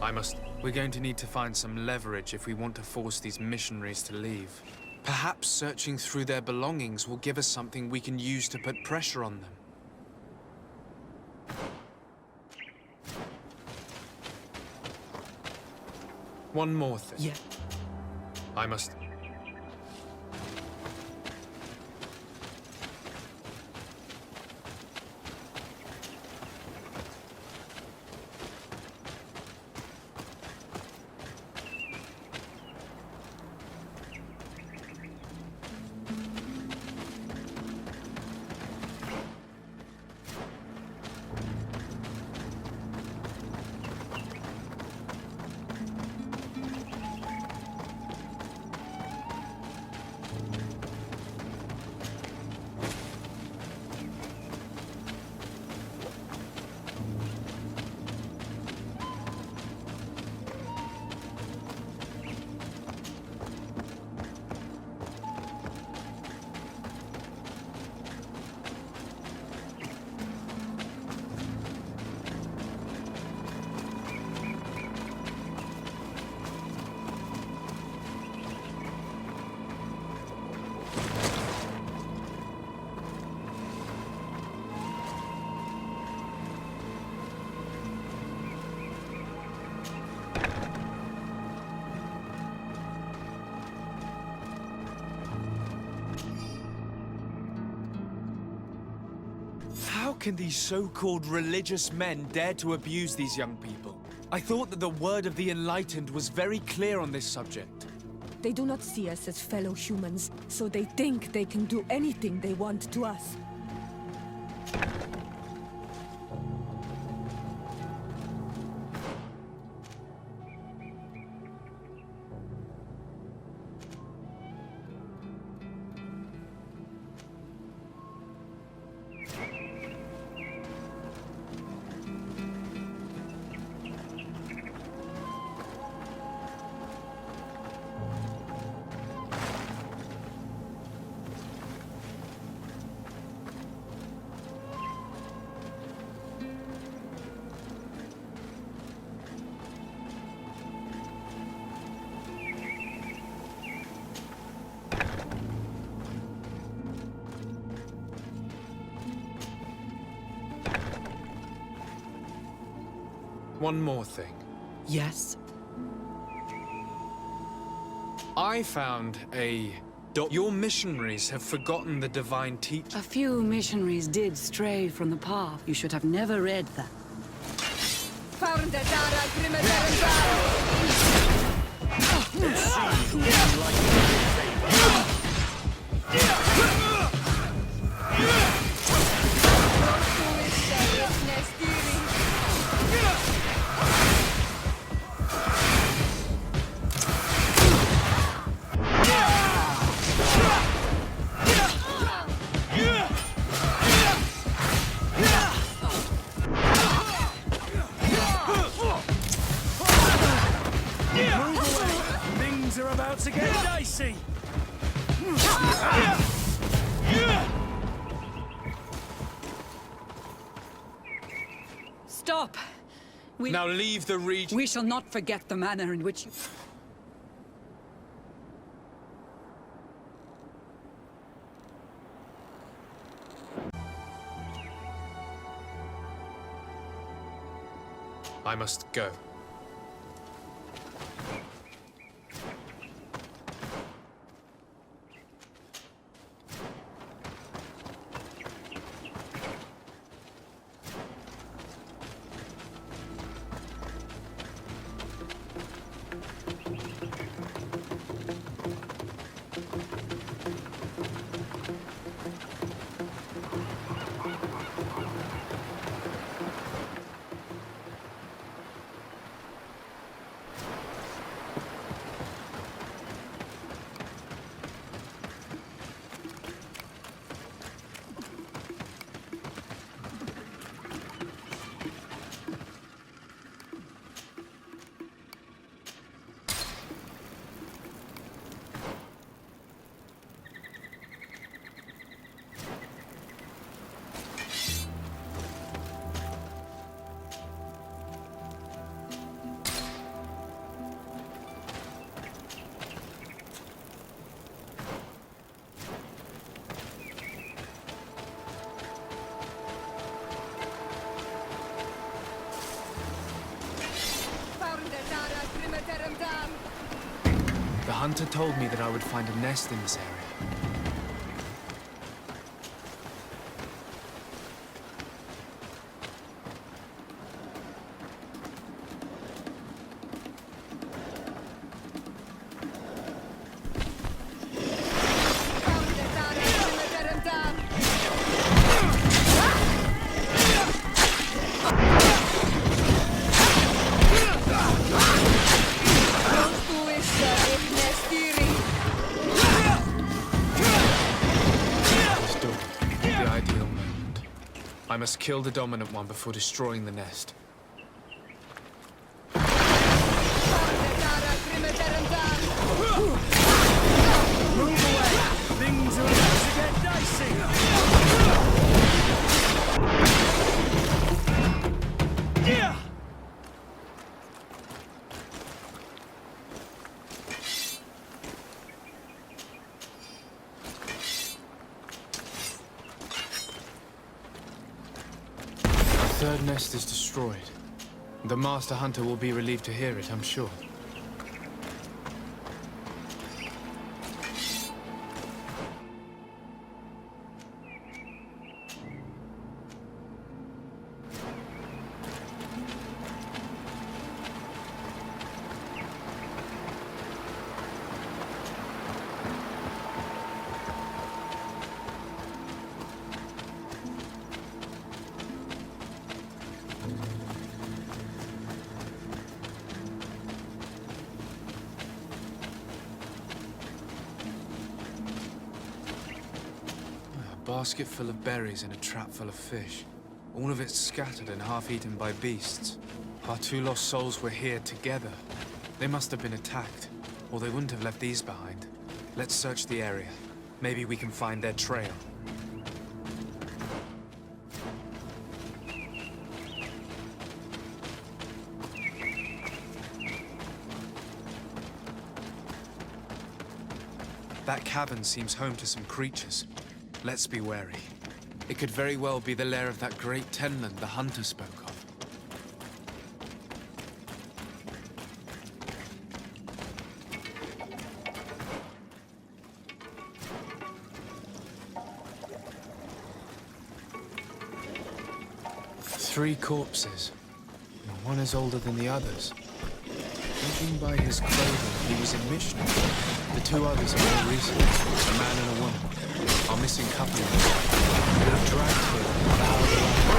I must... We're going to need to find some leverage if we want to force these missionaries to leave. Perhaps searching through their belongings will give us something we can use to put pressure on them. One more thing. Yeah. I must... How can these so-called religious men dare to abuse these young people? I thought that the word of the enlightened was very clear on this subject. They do not see us as fellow humans, so they think they can do anything they want to us. One more thing. Yes? I found a... Your missionaries have forgotten the divine teaching. A few missionaries did stray from the path. You should have never read that. To get dicey. Stop! Now leave the region. We shall not forget the manner in which you... I must go. hunter told me that I would find a nest in this area. I must kill the dominant one before destroying the nest. Move away! Things are about to get dicey! Yeah! The third nest is destroyed. The master hunter will be relieved to hear it, I'm sure. A basket full of berries and a trap full of fish. All of it scattered and half-eaten by beasts. Our two lost souls were here together. They must have been attacked, or they wouldn't have left these behind. Let's search the area. Maybe we can find their trail. That cavern seems home to some creatures. Let's be wary. It could very well be the lair of that great tenland the hunter spoke of. Three corpses. One is older than the others. Judging by his clothing, he was a missionary. The two others are more recent, a man and a woman. Our missing couple were dragged here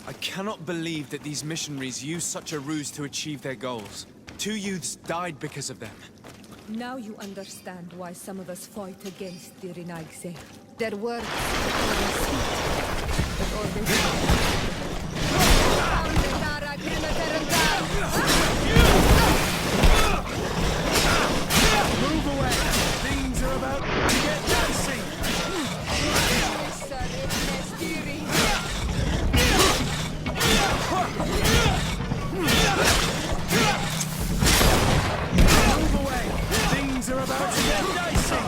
I cannot believe that these missionaries used such a ruse to achieve their goals. Two youths died because of them. Now you understand why some of us fight against the Renaigse. Their words are sweet, but always... Move away! Things are about to get dicey! Move away! Things are about to get dicey!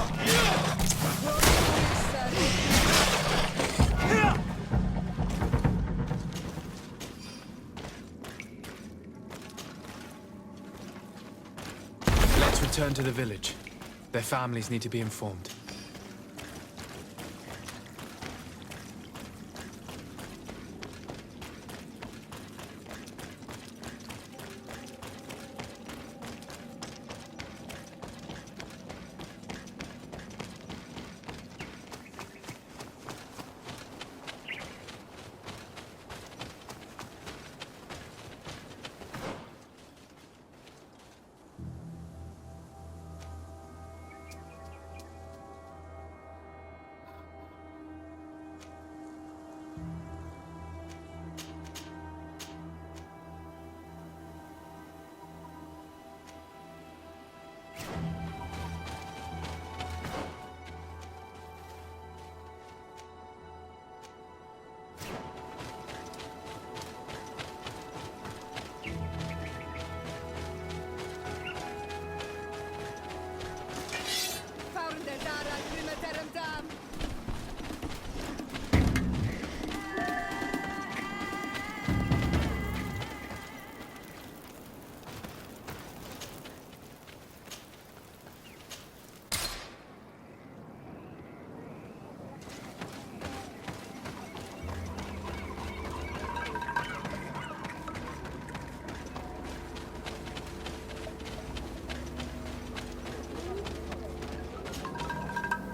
Let's return to the village. Their families need to be informed.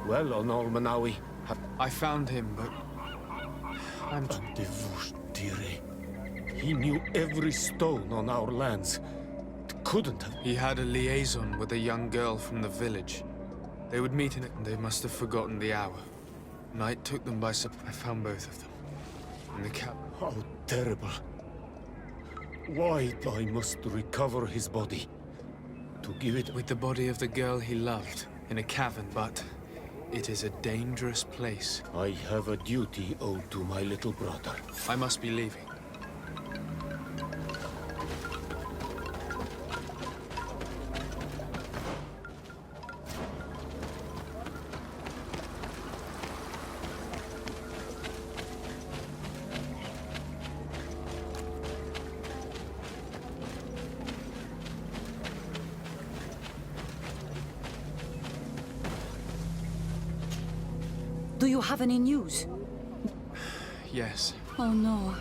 Well, on Almanawi, I found him, but I'm... He knew every stone on our lands. It couldn't have... He had a liaison with a young girl from the village. They would meet in it, and they must have forgotten the hour. Night took them by surprise. I found both of them. In the cap... How terrible. Why I must recover his body? To give it... With the body of the girl he loved, in a cavern, but it is a dangerous place. I have a duty owed to my little brother. I must be leaving. Do you have any news? Yes. Oh no.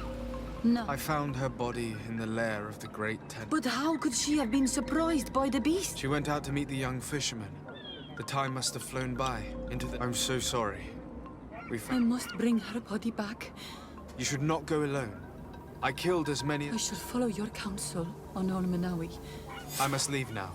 No. I found her body in the lair of the great tent. But how could she have been surprised by the beast? She went out to meet the young fisherman. The time must have flown by, into the... I'm so sorry. I must bring her body back. You should not go alone. I killed as many... I shall follow your counsel on Olmanawi. I must leave now.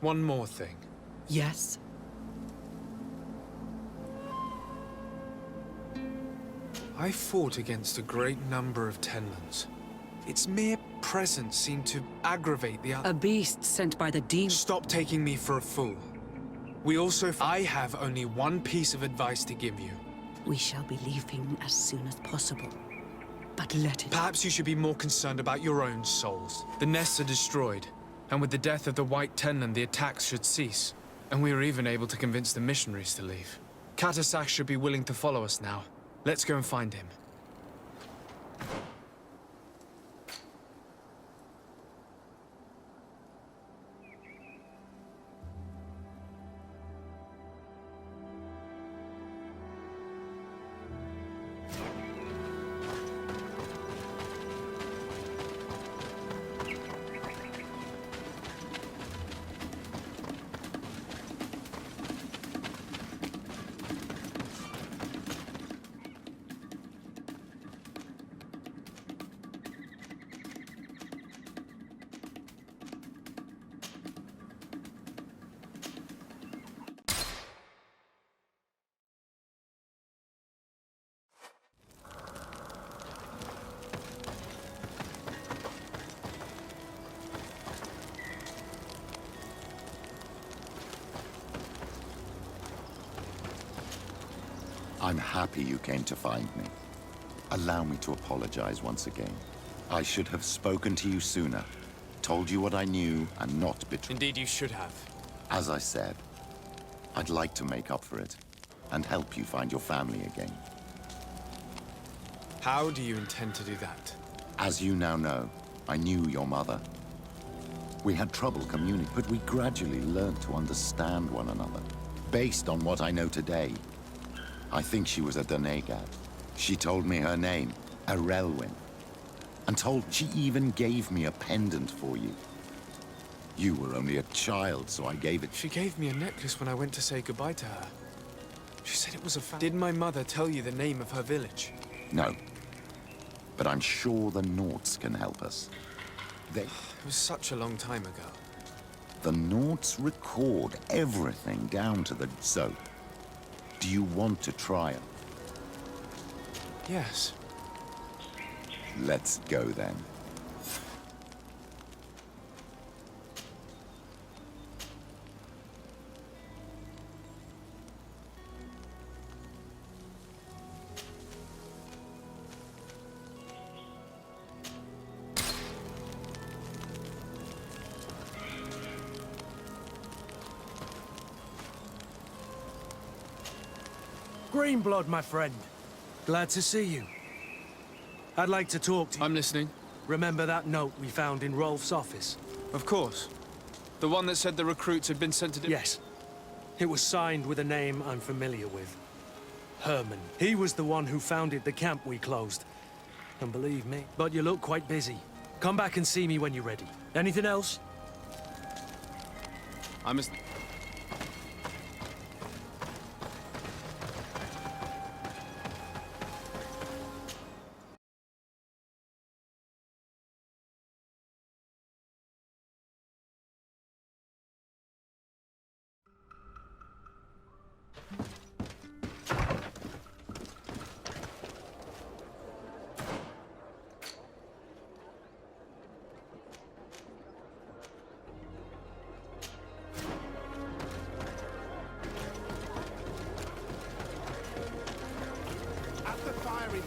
One more thing. Yes? I fought against a great number of Tenlans. It's mere presence seemed to aggravate the other. A beast sent by the demon. Stop taking me for a fool. We also... I have only one piece of advice to give you. We shall be leaving as soon as possible. But let it... Perhaps you should be more concerned about your own souls. The nests are destroyed, and with the death of the White Tenland, the attacks should cease. And we were even able to convince the missionaries to leave. Katasak should be willing to follow us now. Let's go and find him. I'm happy you came to find me. Allow me to apologize once again. I should have spoken to you sooner, told you what I knew, and not betrayed. Indeed, you should have. As I said, I'd like to make up for it, and help you find your family again. How do you intend to do that? As you now know, I knew your mother. We had trouble communicating, but we gradually learned to understand one another. Based on what I know today, I think she was a Donegad. She told me her name, Arelwyn, and she even gave me a pendant for you. You were only a child, so I gave it. She gave me a necklace when I went to say goodbye to her. She said it was a Did my mother tell you the name of her village? No. But I'm sure the Norts can help us. It was such a long time ago. The Norts record everything down to the... So, do you want to try it? Yes. Let's go then. Greenblood, my friend. Glad to see you. I'd like to talk to you. I'm listening. Remember that note we found in Rolf's office? Of course. The one that said the recruits had been sent to... Yes. It was signed with a name I'm familiar with. Herman. He was the one who founded the camp we closed. And believe me, but you look quite busy. Come back and see me when you're ready. Anything else? I'm as...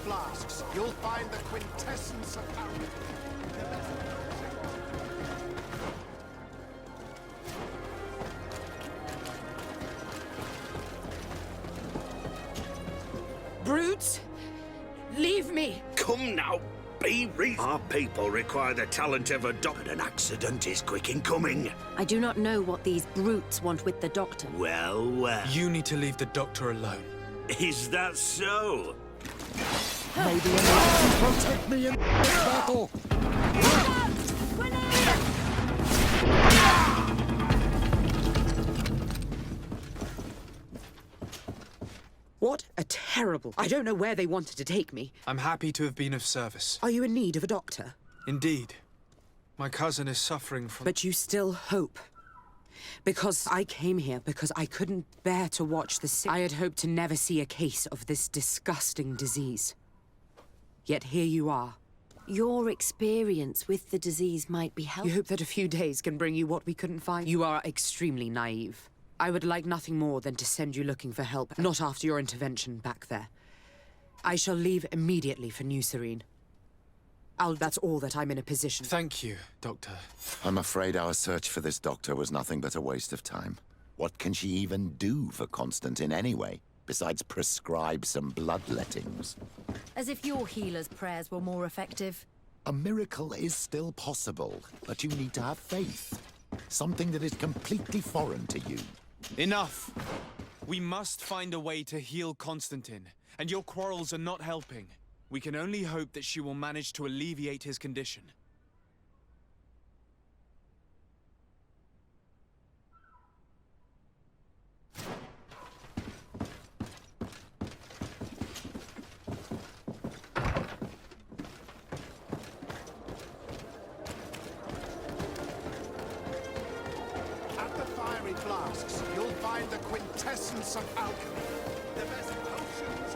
Flasks, you'll find the quintessence of power. Brutes! Leave me! Come now, be reasonable. Our people require the talent of a doctor. An accident is quick in coming. I do not know what these brutes want with the doctor. Well, well. You need to leave the doctor alone. Is that so? Maybe enough to protect me in this battle. What a terrible... I don't know where they wanted to take me. I'm happy to have been of service. Are you in need of a doctor? Indeed. My cousin is suffering from... But you still hope. Because I came here because I couldn't bear to watch the sick. I had hoped to never see a case of this disgusting disease. Yet here you are, Your experience with the disease might be You helpful. hope that a few days can bring you what we couldn't find? You are extremely naive. I would like nothing more than to send you looking for help, not after your intervention back there. I shall leave immediately for New Serene. That's all that I'm in a position. Thank you, Doctor. I'm afraid our search for this doctor was nothing but a waste of time. What can she even do for Constantine anyway, besides prescribe some bloodlettings? As if your healer's prayers were more effective. A miracle is still possible, but you need to have faith. Something that is completely foreign to you. Enough! We must find a way to heal Constantine, and your quarrels are not helping. We can only hope that she will manage to alleviate his condition. At the fiery flasks, you'll find the quintessence of alchemy. The best potions.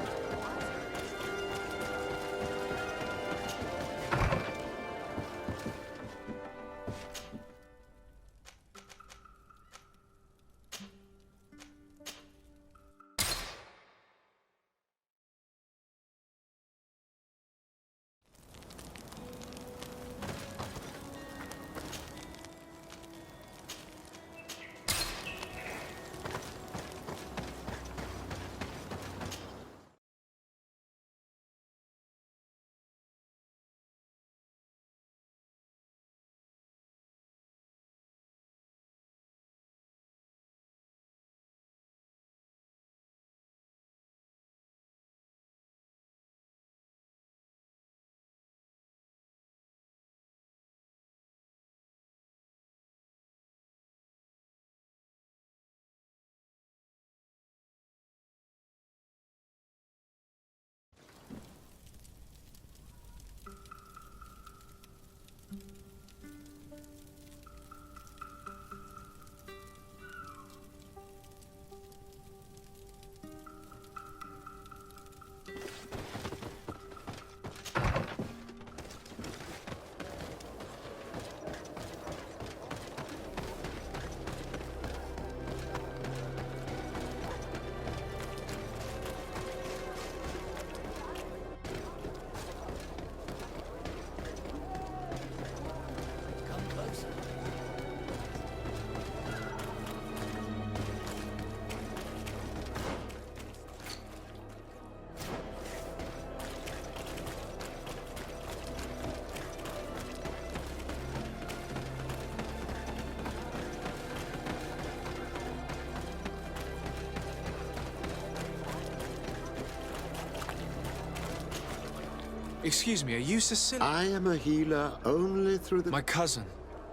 Excuse me, are you Cecilia? I am a healer only through the... My cousin,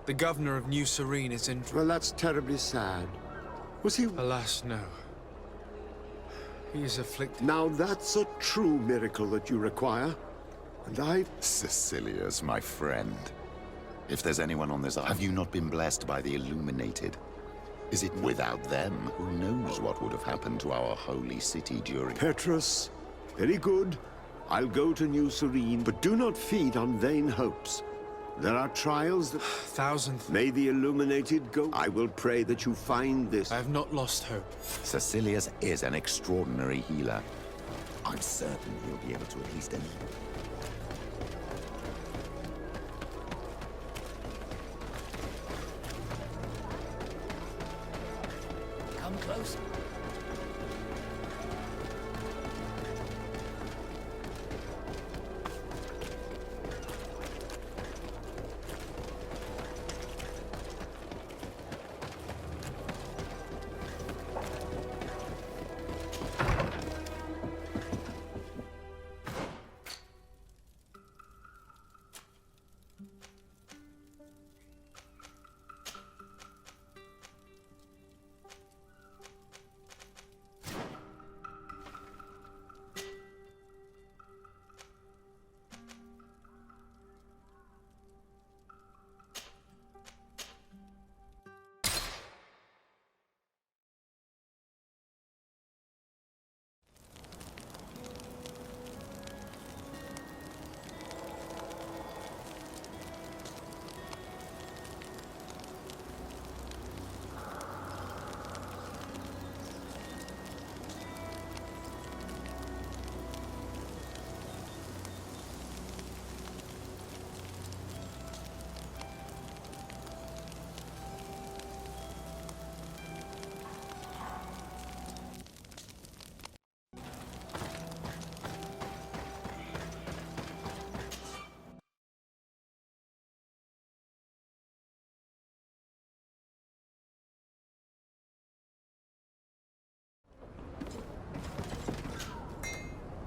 the governor of New Serene, is in... Well, that's terribly sad. Was he... Alas, no. He is afflicted. Now that's a true miracle that you require. And I... Cecilia's my friend. If there's anyone on this island, have you not been blessed by the Illuminated? Is it without them? Who knows what would have happened to our holy city during... Petrus, very good. I'll go to New Serene, but do not feed on vain hopes. There are trials that... Thousand... May the Illuminated go. I will pray that you find this. I have not lost hope. Cecilia's is an extraordinary healer. I'm certain he'll be able to at least... Come closer.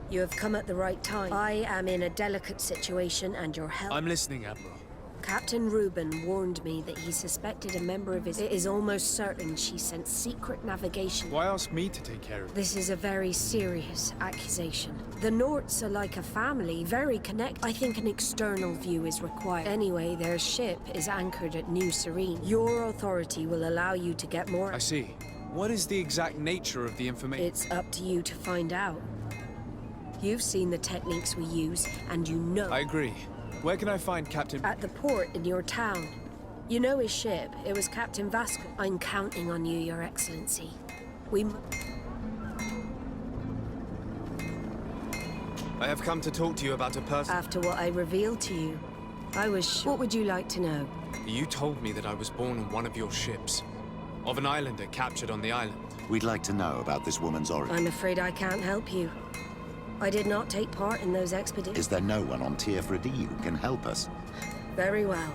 You have come at the right time. I am in a delicate situation, and your help... I'm listening, Admiral. Captain Reuben warned me that he suspected a member of his... It is almost certain she sent secret navigation. Why ask me to take care of it? This is a very serious accusation. The Norts are like a family, very connected. I think an external view is required. Anyway, their ship is anchored at New Serene. Your authority will allow you to get more... I see. What is the exact nature of the information? It's up to you to find out. You've seen the techniques we use, and you know... I agree. Where can I find Captain... At the port in your town. You know his ship. It was Captain Vasco. I'm counting on you, Your Excellency. I have come to talk to you about a person... After what I revealed to you, I was... What would you like to know? You told me that I was born on one of your ships. Of an islander captured on the island. We'd like to know about this woman's origin. I'm afraid I can't help you. I did not take part in those expeditions. Is there no one on Tier-Fredy who can help us? Very well.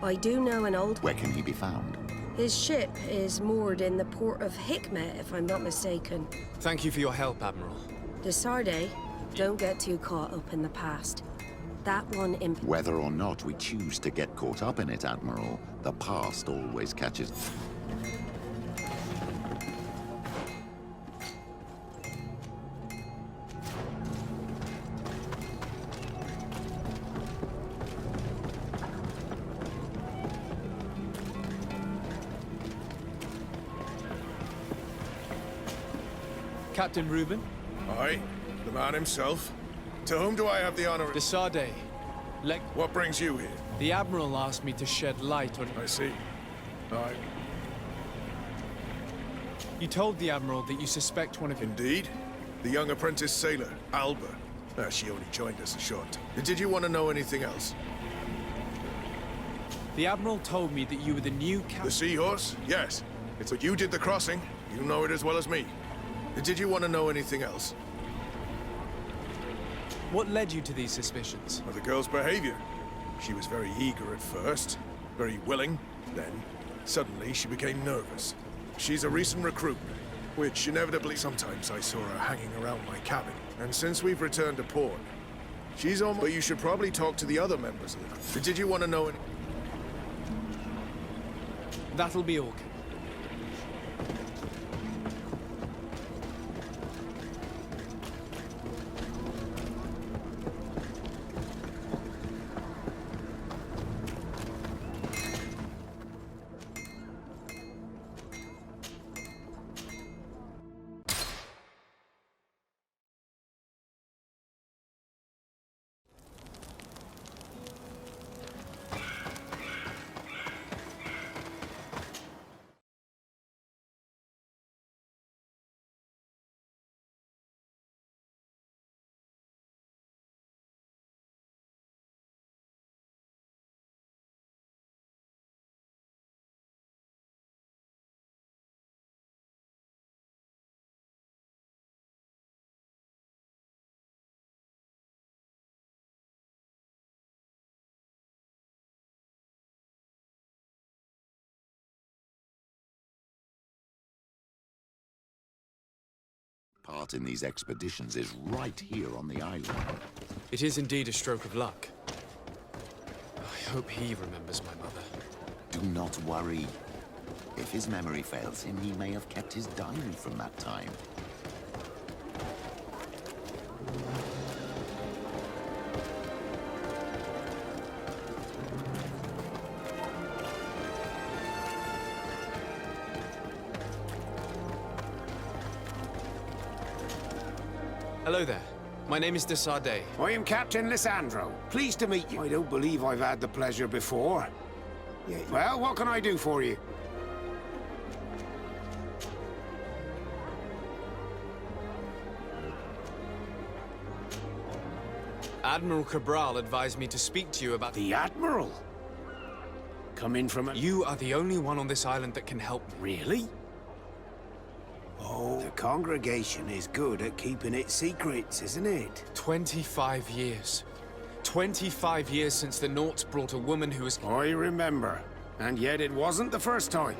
I do know an old... Where can he be found? His ship is moored in the port of Hikmet, if I'm not mistaken. Thank you for your help, Admiral. De Sardet, don't get too caught up in the past. That one imp... Whether or not we choose to get caught up in it, Admiral, the past always catches... Captain Reuben? Aye, the man himself. To whom do I have the honor? De Sardet. What brings you here? The Admiral asked me to shed light on... I see. Aye. You told the Admiral that you suspect one of... Indeed. The young apprentice sailor, Alba. She only joined us a short time. Did you want to know anything else? The Admiral told me that you were the new captain... The Seahorse? Yes. It's what you did the crossing. You know it as well as me. Did you want to know anything else? What led you to these suspicions? Well, the girl's behavior. She was very eager at first, very willing. Then, suddenly, she became nervous. She's a recent recruit, which inevitably sometimes I saw her hanging around my cabin. And since we've returned to port, she's almost... But you should probably talk to the other members of the crew. Did you want to know any... That'll be all. Part in these expeditions is right here on the island. It is indeed a stroke of luck. I hope he remembers my mother. Do not worry. If his memory fails him, he may have kept his diary from that time. Hello there. My name is De Sardet. I am Captain Lissandro. Pleased to meet you. I don't believe I've had the pleasure before. Yeah. Well, what can I do for you? Admiral Cabral advised me to speak to you about... The Admiral? Come in from a... You are the only one on this island that can help me. Really? Oh, the congregation is good at keeping its secrets, isn't it? 25 years. 25 years since the Norts brought a woman who was... I remember. And yet it wasn't the first time.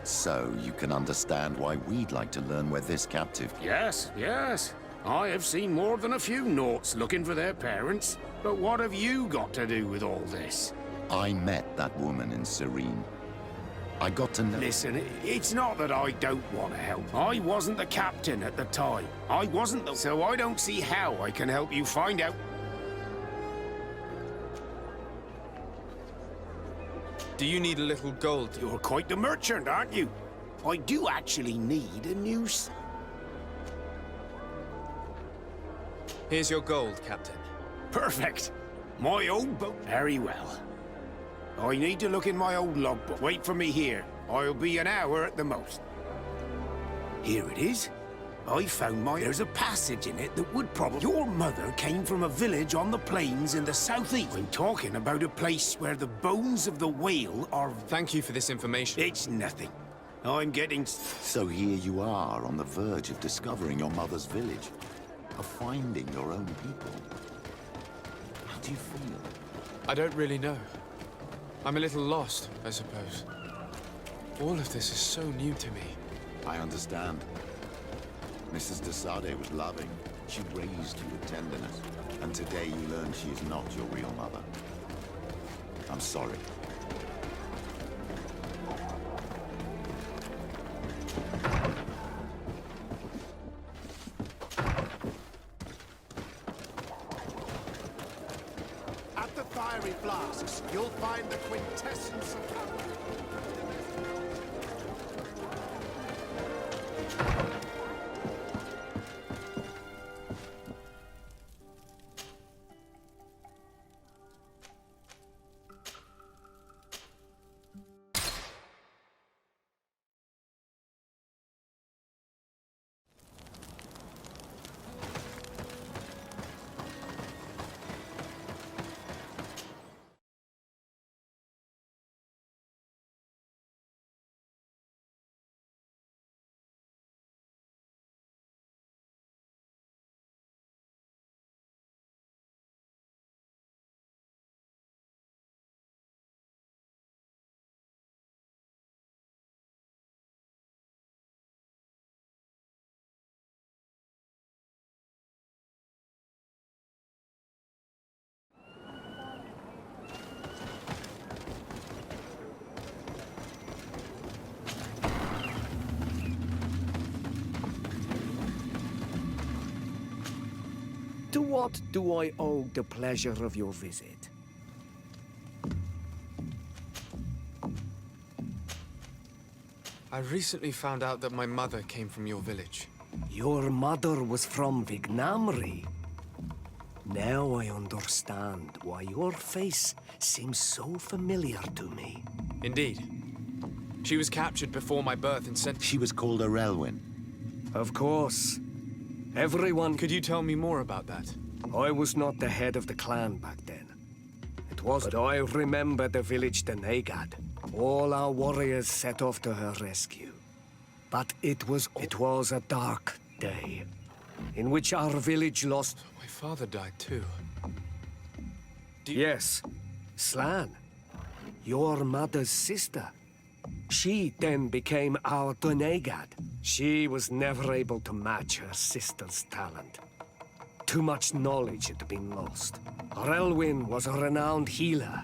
So you can understand why we'd like to learn where this captive... Yes, yes. I have seen more than a few Nauts looking for their parents. But what have you got to do with all this? I met that woman in Serene. I got to know... Listen, it's not that I don't want to help. I wasn't the captain at the time. I wasn't the... So I don't see how I can help you find out... Do you need a little gold? You're quite the merchant, aren't you? I do actually need a new... Here's your gold, Captain. Perfect. My old boat. Very well. I need to look in my old logbook. Wait for me here. I'll be an hour at the most. Here it is. I found There's a passage in it that would probably... Your mother came from a village on the plains in the southeast. I'm talking about a place where the bones of the whale are... Thank you for this information. It's nothing. I'm getting... So here you are, on the verge of discovering your mother's village. Of finding your own people. How do you feel? I don't really know. I'm a little lost, I suppose. All of this is so new to me. I understand. Mrs. de Sade was loving. She raised you with tenderness. And today you learn she is not your real mother. I'm sorry. At the fiery flasks, you'll find the quintessence of power. To what do I owe the pleasure of your visit? I recently found out that my mother came from your village. Your mother was from Vignamri. Now I understand why your face seems so familiar to me. Indeed. She was captured before my birth and sent... She was called Arelwyn. Of course. Everyone... Could you tell me more about that? I was not the head of the clan back then. It was... But I remember the village Denegad. All our warriors set off to her rescue. But it was a dark day, in which our village lost... My father died too. Yes, Slan, your mother's sister. She then became our Denegad. She was never able to match her sister's talent. Too much knowledge had been lost. Arelwyn was a renowned healer,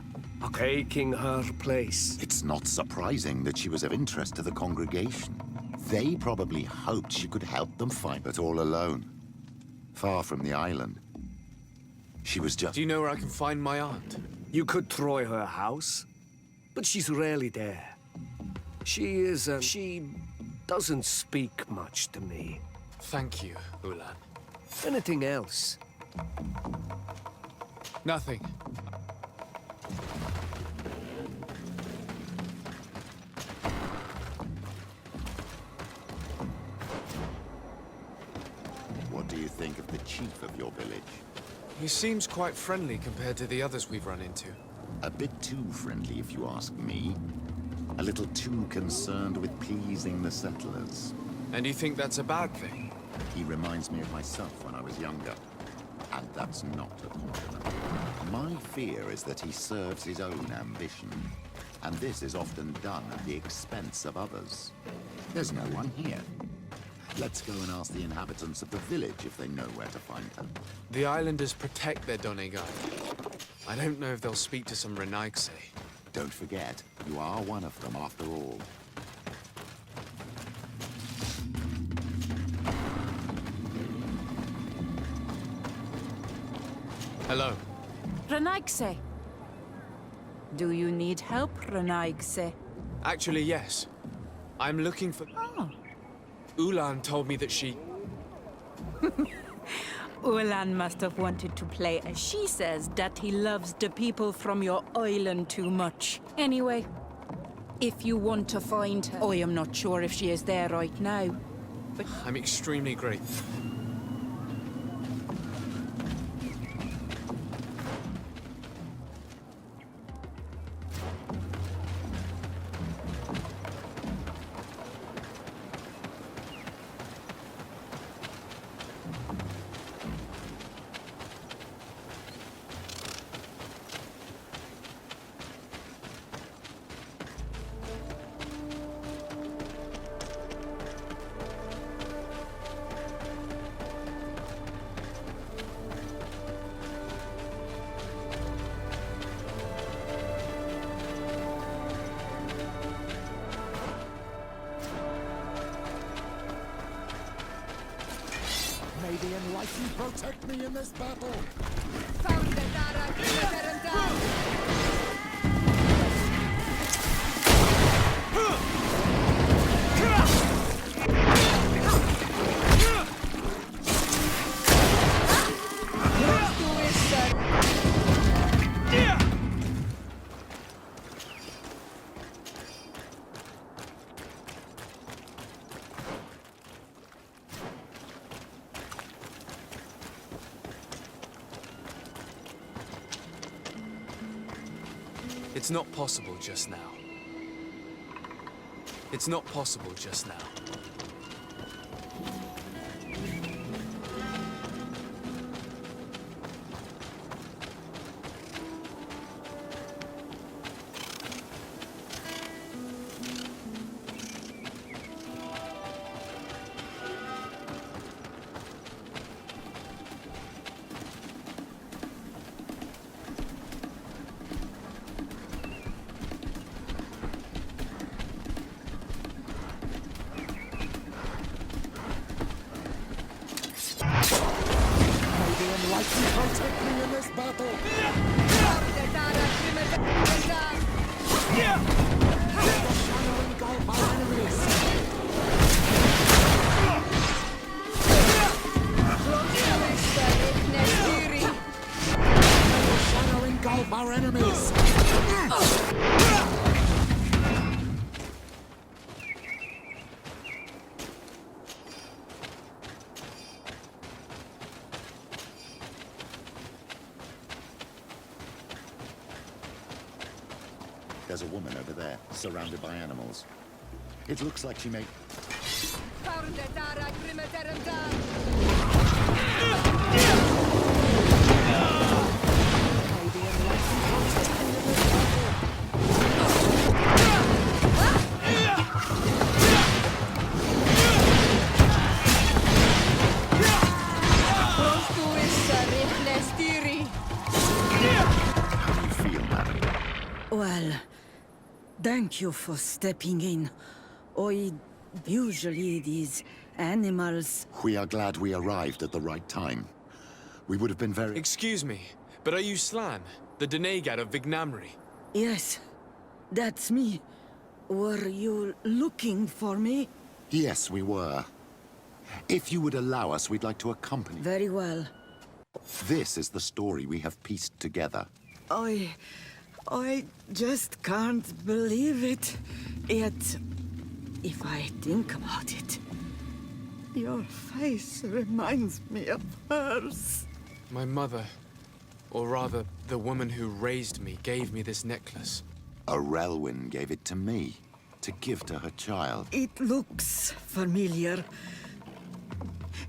taking her place. It's not surprising that she was of interest to the congregation. They probably hoped she could help them fight, but all alone. Far from the island. She was just... Do you know where I can find my aunt? You could try her house, but she's rarely there. She doesn't speak much to me. Thank you, Ulan. Anything else? Nothing. What do you think of the chief of your village? He seems quite friendly compared to the others we've run into. A bit too friendly, if you ask me. A little too concerned with pleasing the settlers. And you think that's a bad thing? He reminds me of myself when I was younger. And that's not a compliment. My fear is that he serves his own ambition. And this is often done at the expense of others. There's no one here. Let's go and ask the inhabitants of the village if they know where to find her. The islanders protect their Donegal. I don't know if they'll speak to some Renaigse. Don't forget, you are one of them after all. Hello. Renaigse. Do you need help, Renaigse? Actually, yes. I'm looking for... Oh. Ulan told me that she... Ulan must have wanted to play as she says that he loves the people from your island too much. Anyway, if you want to find her... I am not sure if she is there right now, but... I'm extremely grateful. May the enlightened protect me in this battle! It's not possible just now. It's not possible just now. Protect me in this battle! Engulf our enemies! There's a woman over there, surrounded by animals. It looks like she may... How do you feel, madam? Well, thank you for stepping in. Usually these animals... We are glad we arrived at the right time. We would have been very... Excuse me, but are you Slan, the Denegad of Vignamri? Yes, that's me. Were you looking for me? Yes, we were. If you would allow us, we'd like to accompany... Very well. This is the story we have pieced together. I just can't believe it. Yet, if I think about it, your face reminds me of hers. My mother, or rather, the woman who raised me, gave me this necklace. A Relwyn gave it to me, to give to her child. It looks familiar.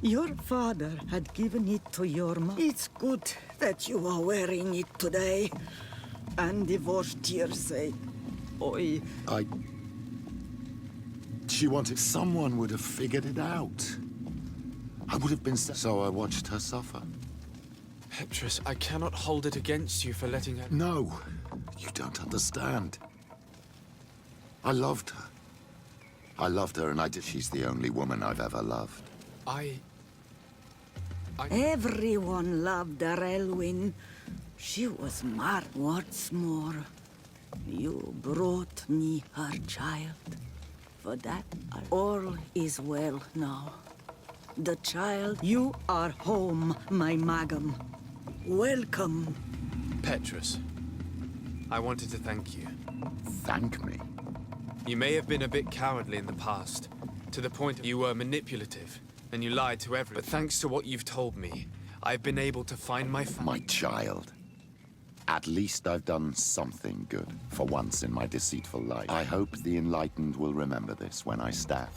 Your father had given it to your mom. It's good that you are wearing it today. And divorced tears say, Oi. She wanted someone would have figured it out. I would have been so I watched her suffer. Petrus, I cannot hold it against you for letting her... No, you don't understand. I loved her. I loved her, and she's the only woman I've ever loved. Everyone loved her, Elwyn. She was mad. What's more, you brought me her child. For that, all is well now. The child, you are home, my Magam. Welcome. Petrus, I wanted to thank you. Thank me? You may have been a bit cowardly in the past, to the point you were manipulative, and you lied to everyone. But thanks to what you've told me, I've been able to find my My child. At least I've done something good, for once in my deceitful life. I hope the enlightened will remember this when I stab.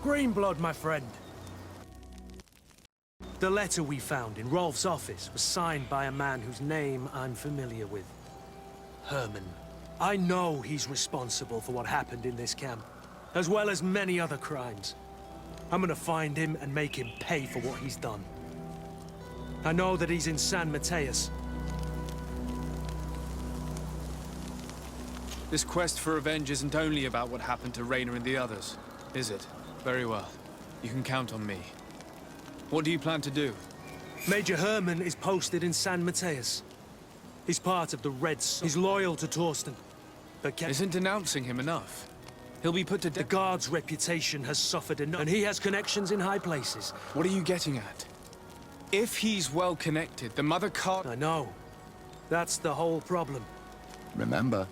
Greenblood, my friend. The letter we found in Rolf's office was signed by a man whose name I'm familiar with. Herman. I know he's responsible for what happened in this camp, as well as many other crimes. I'm gonna find him and make him pay for what he's done. I know that he's in San Mateus. This quest for revenge isn't only about what happened to Raynor and the others, is it? Very well. You can count on me. What do you plan to do? Major Herman is posted in San Mateus. He's part of the Red Sun. He's loyal to Torsten. But isn't denouncing him enough? He'll be put to death. The guard's reputation has suffered enough, and he has connections in high places. What are you getting at? If he's well connected, the Mother can't... I know. That's the whole problem. Remember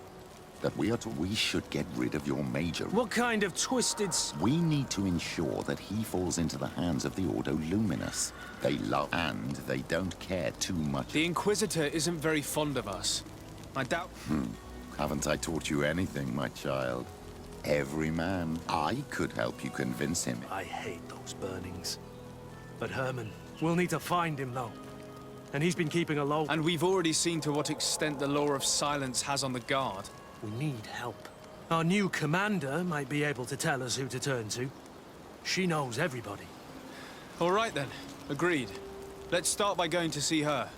that we should get rid of your major. What kind of twisted... We need to ensure that he falls into the hands of the Ordo Luminous. They love and they don't care too much. The Inquisitor isn't very fond of us. I doubt... Haven't I taught you anything, my child? Every man. I could help you convince him. I hate those burnings. But Herman, we'll need to find him, though. And he's been keeping a low... And we've already seen to what extent the law of silence has on the guard. We need help. Our new commander might be able to tell us who to turn to. She knows everybody. All right, then. Agreed. Let's start by going to see her.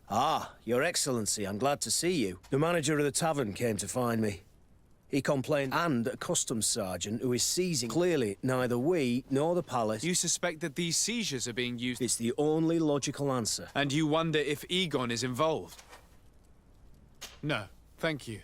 Ah, Your Excellency, I'm glad to see you. The manager of the tavern came to find me. He complained, and a customs sergeant who is seizing. Clearly, neither we nor the palace... You suspect that these seizures are being used... It's the only logical answer. And you wonder if Egon is involved? No, thank you.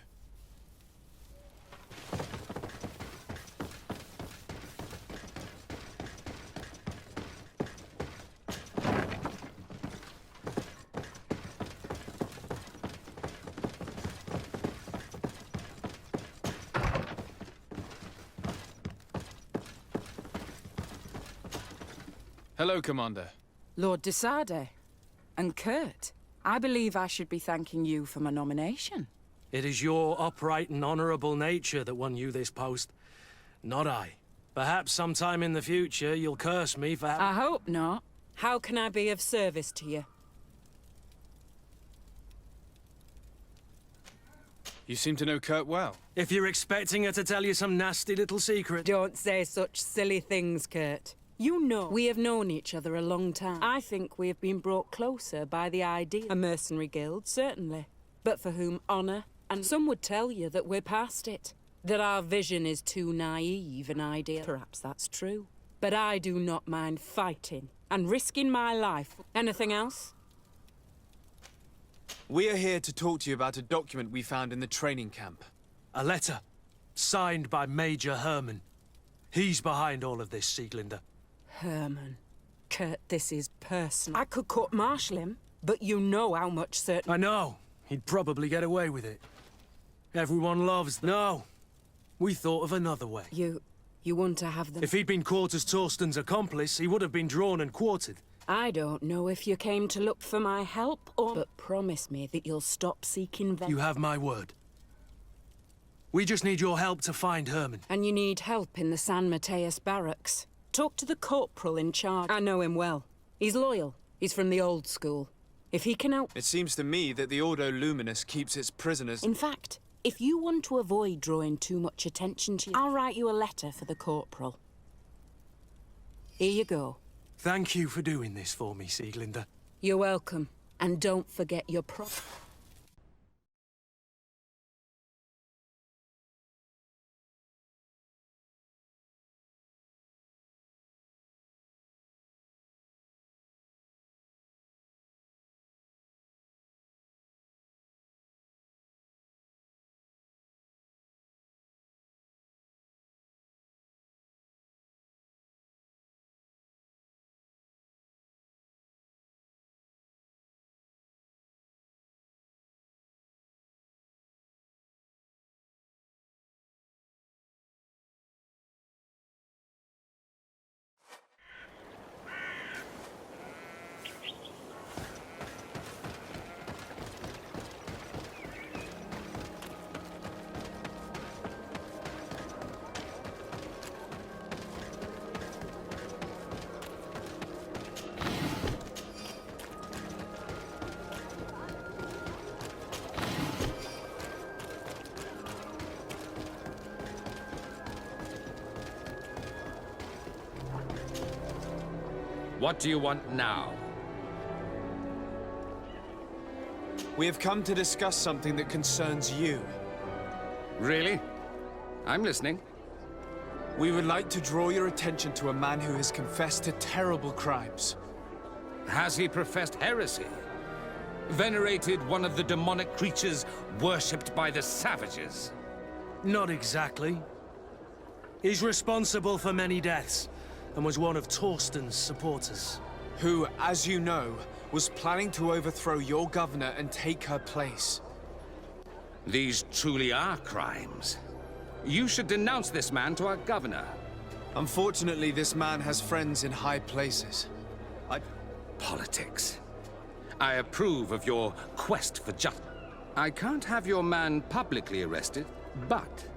Hello, Commander. Lord de Sade. And Kurt, I believe I should be thanking you for my nomination. It is your upright and honorable nature that won you this post, not I. Perhaps sometime in the future you'll curse me for... I hope not. How can I be of service to you? You seem to know Kurt well. If you're expecting her to tell you some nasty little secret... Don't say such silly things, Kurt. You know, we have known each other a long time. I think we have been brought closer by the idea. A mercenary guild, certainly. But for whom honor, and some would tell you that we're past it. That our vision is too naive an idea. Perhaps that's true. But I do not mind fighting and risking my life. Anything else? We are here to talk to you about a document we found in the training camp. A letter, signed by Major Herman. He's behind all of this, Sieglinde. Herman. Kurt, this is personal. I could court-martial him, but you know how much certain... I know. He'd probably get away with it. Everyone loves... No. We thought of another way. You want to have them... If he'd been caught as Torsten's accomplice, he would have been drawn and quartered. I don't know if you came to look for my help or... But promise me that you'll stop seeking vengeance. You have my word. We just need your help to find Herman. And you need help in the San Mateus barracks. Talk to the corporal in charge. I know him well. He's loyal. He's from the old school. If he can help... It seems to me that the Ordo Luminous keeps its prisoners... In fact, if you want to avoid drawing too much attention to you, I'll write you a letter for the corporal. Here you go. Thank you for doing this for me, Sieglinde. You're welcome. And don't forget your What do you want now? We have come to discuss something that concerns you. Really? I'm listening. We would like to draw your attention to a man who has confessed to terrible crimes. Has he professed heresy? Venerated one of the demonic creatures worshipped by the savages? Not exactly. He's responsible for many deaths, and was one of Torsten's supporters. Who, as you know, was planning to overthrow your governor and take her place. These truly are crimes. You should denounce this man to our governor. Unfortunately, this man has friends in high places. Politics. I approve of your quest for justice. I can't have your man publicly arrested, but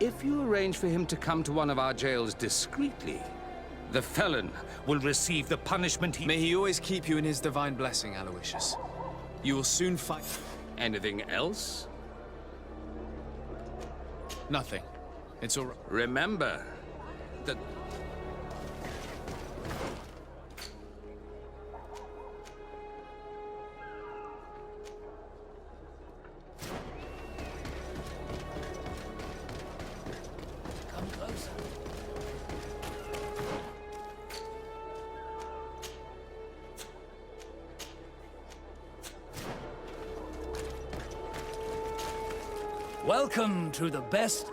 if you arrange for him to come to one of our jails discreetly, the felon will receive the punishment he... May he always keep you in his divine blessing, Aloysius. You will soon fight... Anything else? Nothing. It's all right. Remember that... Welcome to the best...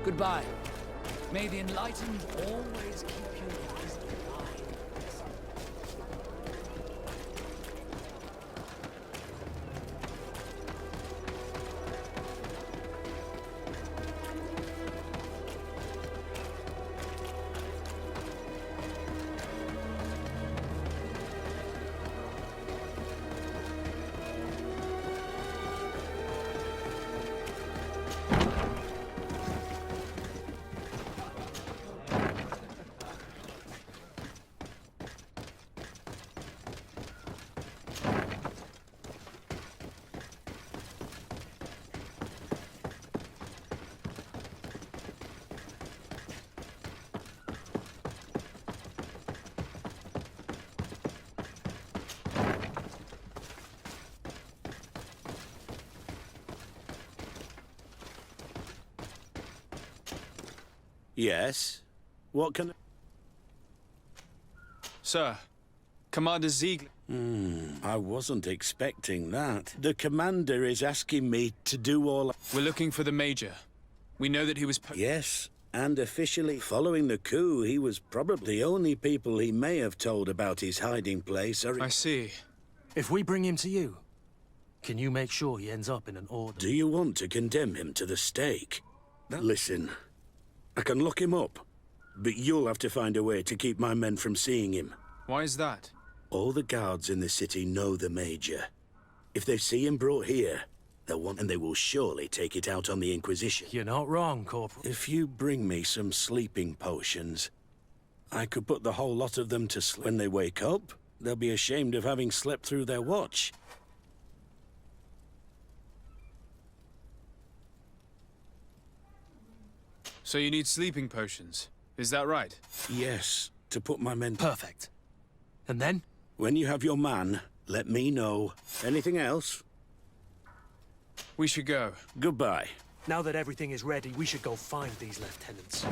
Goodbye. May the enlightened always keep you eyes wide. Yes? What can... Sir, Commander Ziegler... I wasn't expecting that. The commander is asking me to do all... We're looking for the Major. We know that he was... Yes, and officially following the coup, he was probably the only people he may have told about his hiding place are... I see. If we bring him to you, can you make sure he ends up in an order? Do you want to condemn him to the stake? Listen, I can lock him up, but you'll have to find a way to keep my men from seeing him. Why is that? All the guards in the city know the Major. If they see him brought here, they'll want... and they will surely take it out on the Inquisition. You're not wrong, Corporal. If you bring me some sleeping potions, I could put the whole lot of them to sleep. When they wake up, they'll be ashamed of having slept through their watch. So you need sleeping potions, is that right? Yes, to put my men... Perfect. And then? When you have your man, let me know. Anything else? We should go. Goodbye. Now that everything is ready, we should go find these lieutenants.